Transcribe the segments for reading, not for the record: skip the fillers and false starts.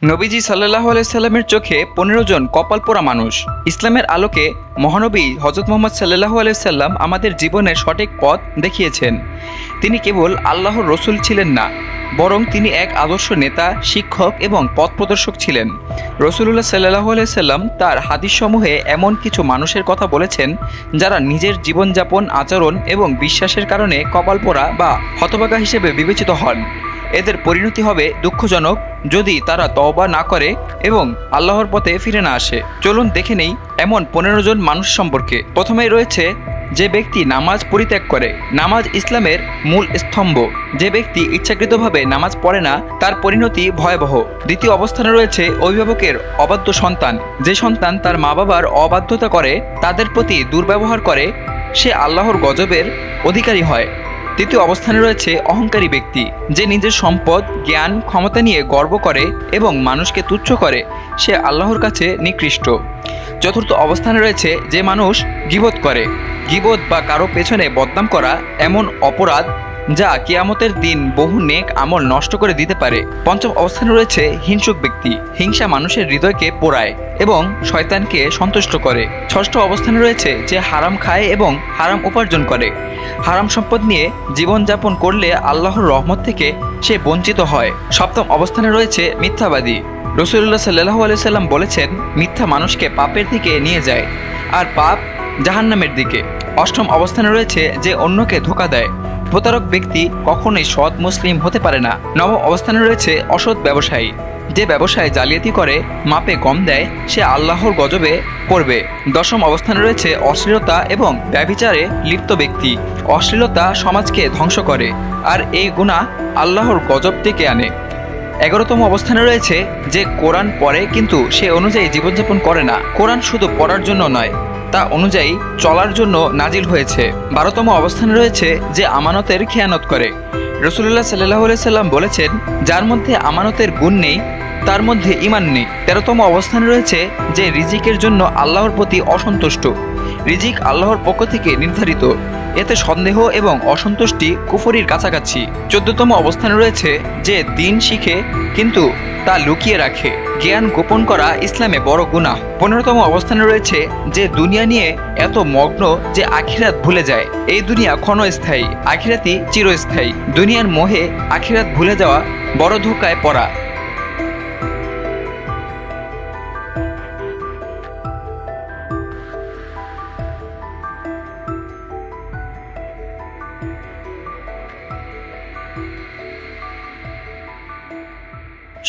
নবীজি সাল্লাল্লাহু আলাইহি সাল্লামের চোখে ১৫ জন কপাল পোড়া মানুষ। ইসলামের আলোকে মহানবী হযরত মুহাম্মদ সাল্লাল্লাহু আলাইহি সাল্লাম আমাদের জীবনের সঠিক পথ দেখিয়েছেন। তিনি কেবল আল্লাহর রসুল ছিলেন না, বরং তিনি এক আদর্শ নেতা, শিক্ষক এবং পথ প্রদর্শক ছিলেন। রাসূলুল্লাহ সাল্লাল্লাহু আলাইহি সাল্লাম তার হাদিসসমূহে এমন কিছু মানুষের কথা বলেছেন যারা নিজের জীবনযাপন, আচরণ এবং বিশ্বাসের কারণে কপাল পোড়া বা হতভাগা হিসেবে বিবেচিত হন। এদের পরিণতি হবে দুঃখজনক যদি তারা তওবা না করে এবং আল্লাহর পথে ফিরে না আসে। চলুন দেখে নেই এমন ১৫ জন মানুষ সম্পর্কে। প্রথমেই রয়েছে যে ব্যক্তি নামাজ পরিত্যাগ করে। নামাজ ইসলামের মূল স্তম্ভ। যে ব্যক্তি ইচ্ছাকৃতভাবে নামাজ পড়ে না তার পরিণতি ভয়াবহ। দ্বিতীয় অবস্থানে রয়েছে অভিভাবকের অবাধ্য সন্তান। যে সন্তান তার মা বাবার অবাধ্যতা করে, তাদের প্রতি দুর্ব্যবহার করে, সে আল্লাহর গজবের অধিকারী হয়। তৃতীয় অবস্থানে রয়েছে অহংকারী ব্যক্তি। যে নিজের সম্পদ, জ্ঞান, ক্ষমতা নিয়ে গর্ব করে এবং মানুষকে তুচ্ছ করে, সে আল্লাহর কাছে নিকৃষ্ট। চতুর্থ অবস্থানে রয়েছে যে মানুষ গীবত করে। গীবত বা কারো পেছনে বদনাম করা এমন অপরাধ যা কিয়ামতের দিন বহু নেক আমল নষ্ট করে দিতে পারে। পঞ্চম অবস্থানে রয়েছে হিংসুক ব্যক্তি। হিংসা মানুষের হৃদয়কে পোড়ায় এবং শয়তানকে সন্তুষ্ট করে। ষষ্ঠ অবস্থানে রয়েছে যে হারাম খায় এবং হারাম উপার্জন করে। হারাম সম্পদ নিয়ে জীবনযাপন করলে আল্লাহর রহমত থেকে সে বঞ্চিত হয়। সপ্তম অবস্থানে রয়েছে মিথ্যাবাদী। রাসূলুল্লাহ সাল্লাল্লাহু আলাইহি সাল্লাম বলেছেন, মিথ্যা মানুষকে পাপের দিকে নিয়ে যায় আর পাপ জাহান্নামের দিকে। অষ্টম অবস্থানে রয়েছে যে অন্যকে ধোঁকা দেয়। প্রতারক ব্যক্তি কখনোই সৎ মুসলিম হতে পারে না। নবম অবস্থানে রয়েছে অসৎ ব্যবসায়ী। যে ব্যবসায় জালিয়াতি করে, মাপে কম দেয়, সে আল্লাহর গজবে পড়বে। দশম অবস্থানে রয়েছে অশ্লীলতা এবং ব্যভিচারে লিপ্ত ব্যক্তি। অশ্লীলতা সমাজকে ধ্বংস করে আর এই গুনাহ আল্লাহর গজব ডেকে আনে। ১১তম অবস্থানে রয়েছে যে কোরআন পড়ে কিন্তু সে অনুযায়ী জীবনযাপন করে না। কোরআন শুধু পড়ার জন্য নয়, তা অনুযায়ী চলার জন্য নাজিল হয়েছে। ১২তম অবস্থানে রয়েছে যে আমানতের খেয়ানত করে। রাসূলুল্লাহ সাল্লাল্লাহু আলাইহি সাল্লাম বলেছেন, যার মধ্যে আমানতের গুণ নেই তার মধ্যে ঈমান নেই। ১৩তম অবস্থানে রয়েছে যে রিজিকের জন্য আল্লাহর প্রতি অসন্তুষ্ট। রিজিক আল্লাহর পক্ষ থেকে নির্ধারিত, এতে সন্দেহ এবং অসন্তুষ্টি কুফরির কাছাকাছি। ১৪তম অবস্থানে রয়েছে যে দ্বীন শিখে কিন্তু তা লুকিয়ে রাখে। জ্ঞান গোপন করা ইসলামে বড় গুনাহ। ১৫তম অবস্থানে রয়েছে যে দুনিয়া নিয়ে এত মগ্ন যে আখিরাত ভুলে যায়। এই দুনিয়া ক্ষণস্থায়ী, আখিরাতই চিরস্থায়ী। দুনিয়ার মোহে আখিরাত ভুলে যাওয়া বড় ধোঁকায় পড়া।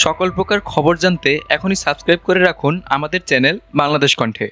সকল প্রকার খবর জানতে এখনই সাবস্ক্রাইব করে রাখুন আমাদের চ্যানেল বাংলাদেশ কণ্ঠে।